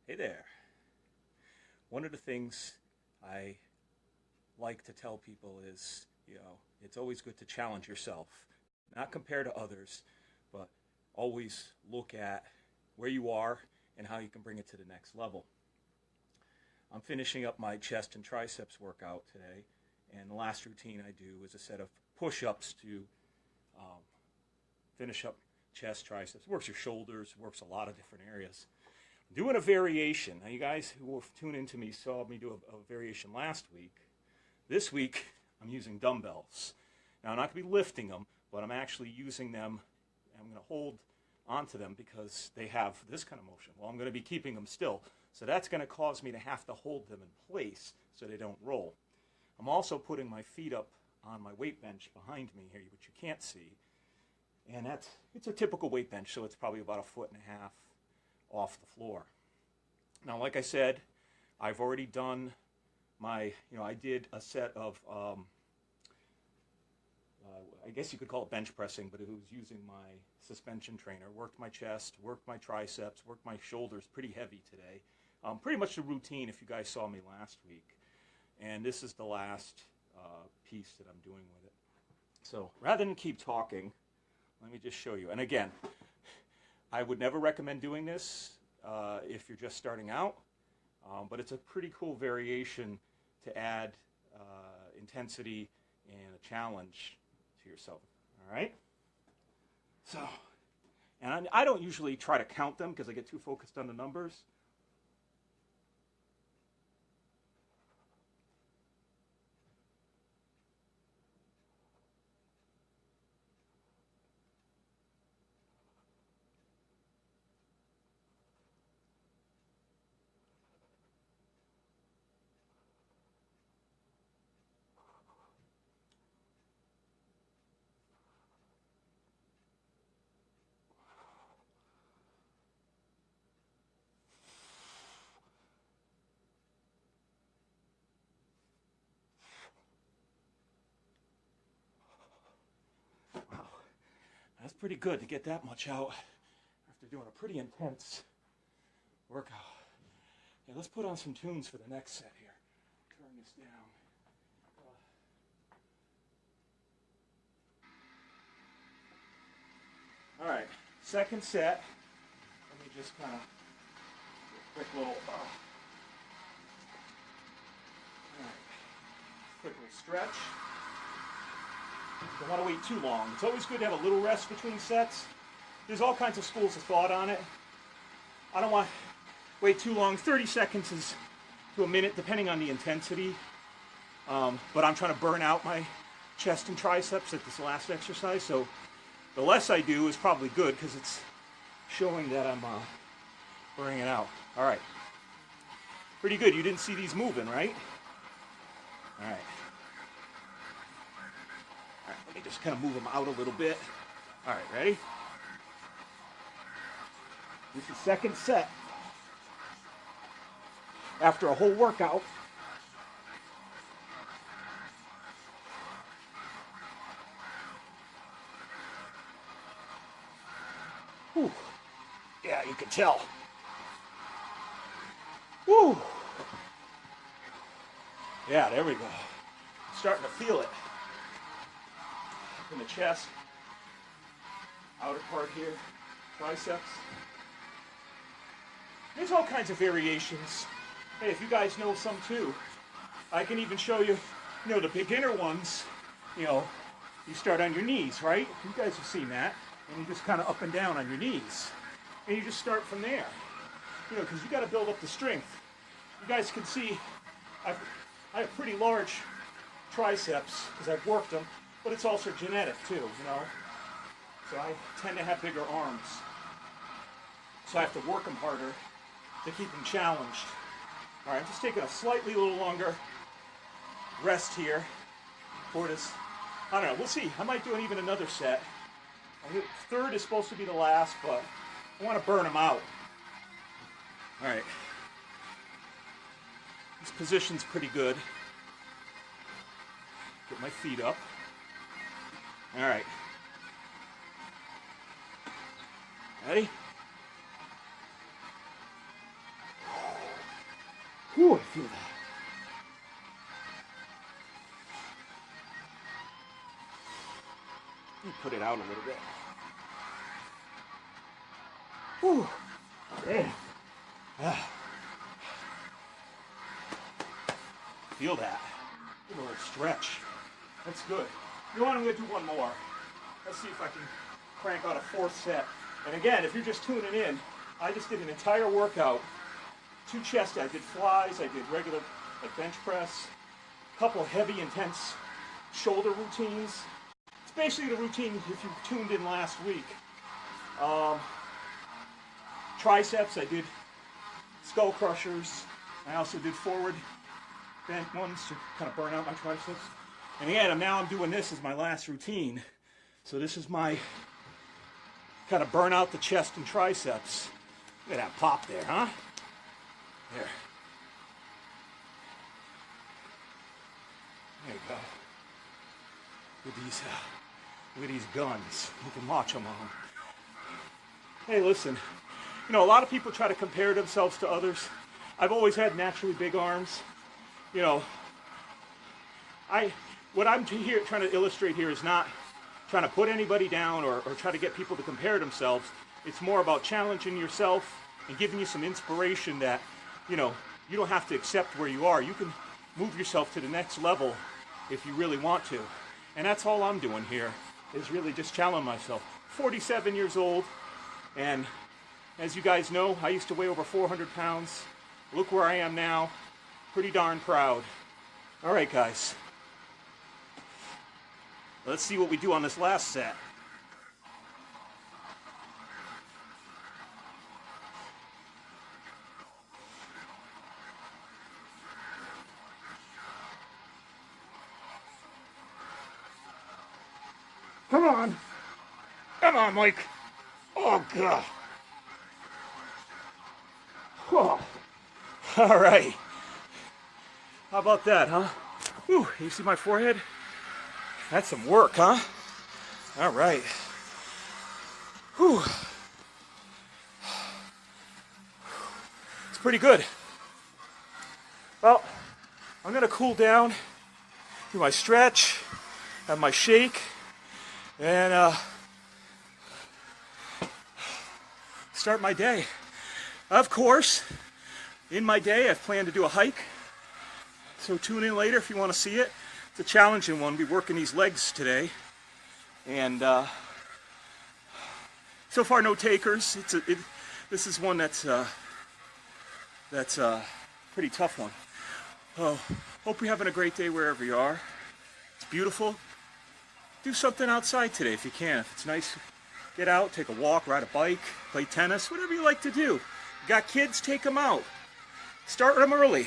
Hey there. One of the things I like to tell people is, it's always good to challenge yourself, not compare to others, but always look at where you are and how you can bring it to the next level. I'm finishing up my chest and triceps workout today, and the last routine I do is a set of push-ups to um, finish up chest, triceps. Works your shoulders, works a lot of different areas. Doing a variation. Now, you guys who will tune into me saw me do a variation last week. This week, I'm using dumbbells. Now, I'm not going to be lifting them, but I'm actually using them. I'm going to hold onto them because they have this kind of motion. Well, I'm going to be keeping them still. So that's going to cause me to have to hold them in place so they don't roll. I'm also putting my feet up on my weight bench behind me here, which you can't see. And it's a typical weight bench, so it's probably about 1.5 feet off the floor. Now, like I said, I've already done I did a set of, I guess you could call it bench pressing, but it was using my suspension trainer. Worked my chest, worked my triceps, worked my shoulders pretty heavy today. Pretty much the routine if you guys saw me last week. And this is the last piece that I'm doing with it. So rather than keep talking, let me just show you. And again, I would never recommend doing this if you're just starting out, but it's a pretty cool variation to add intensity and a challenge to yourself. All right? So, and I don't usually try to count them because I get too focused on the numbers. Wow, that's pretty good to get that much out after doing a pretty intense workout. Yeah, let's put on some tunes for the next set here. Turn this down. All right, second set. Let me just kind of quick little, all right, quick little stretch. Don't want to wait too long. It's always good to have a little rest between sets. There's all kinds of schools of thought on it. I don't want to wait too long. 30 seconds to a minute, depending on the intensity. But I'm trying to burn out my chest and triceps at this last exercise. So the less I do is probably good because it's showing that I'm burning it out. All right. Pretty good. You didn't see these moving, right? All right. All right, let me just kind of move them out a little bit. All right, ready? This is the second set. After a whole workout. Whew. Yeah, you can tell. Whew. Yeah, there we go. Starting to feel it. In the chest, outer part here, triceps. There's all kinds of variations. Hey, if you guys know some too, I can even show you, the beginner ones, you start on your knees, right? You guys have seen that. And you just kind of up and down on your knees. And you just start from there. Because you got to build up the strength. You guys can see I have pretty large triceps because I've worked them. But it's also genetic too, So I tend to have bigger arms. So I have to work them harder to keep them challenged. All right, I'm just taking a slightly little longer rest here for this. I don't know, we'll see. I might do even another set. Third is supposed to be the last, but I want to burn them out. All right. This position's pretty good. Get my feet up. All right. Ready? Whew, I feel that. Let me put it out a little bit. Whew. Damn. Ah. Feel that. Give a little stretch. That's good. You know what? I'm going to do one more. Let's see if I can crank out a fourth set. And again, if you're just tuning in, I just did an entire workout. 2 chest. I did flies. I did regular like bench press. A couple of heavy, intense shoulder routines. It's basically the routine if you tuned in last week. Triceps. I did skull crushers. I also did forward bent ones to kind of burn out my triceps. And again, now I'm doing this as my last routine. So this is my kind of burn out the chest and triceps. Look at that pop there, huh? There. There you go. With these guns. You can watch them on. Hey, listen. You know, a lot of people try to compare themselves to others. I've always had naturally big arms. You know, what I'm trying to illustrate here is not trying to put anybody down or try to get people to compare themselves. It's more about challenging yourself and giving you some inspiration that, you know, you don't have to accept where you are. You can move yourself to the next level if you really want to. And that's all I'm doing here, is really just challenging myself. 47 years old, and as you guys know, I used to weigh over 400 pounds. Look where I am now. Pretty darn proud. All right, guys. Let's see what we do on this last set. Come on. Come on, Mike. Oh, God. Oh. All right. How about that, huh? Whew, you see my forehead? That's some work, huh? All right. Whew. It's pretty good. Well, I'm going to cool down, do my stretch, have my shake, and start my day. Of course, in my day, I've planned to do a hike. So tune in later if you want to see it. It's a challenging one. We're working these legs today. And so far, no takers. This is one that's a pretty tough one. Oh, hope you're having a great day wherever you are. It's beautiful. Do something outside today if you can. If it's nice, get out, take a walk, ride a bike, play tennis, whatever you like to do. You got kids, take them out. Start them early.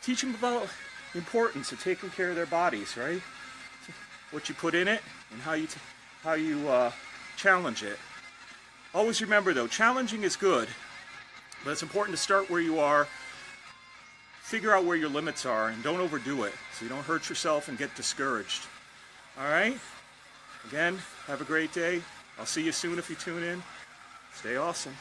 Teach them about the importance of taking care of their bodies, right? What you put in it and how you challenge it. Always remember though, challenging is good, but it's important to start where you are, figure out where your limits are, and don't overdo it so you don't hurt yourself and get discouraged. All right? Again, have a great day. I'll see you soon if you tune in. Stay awesome.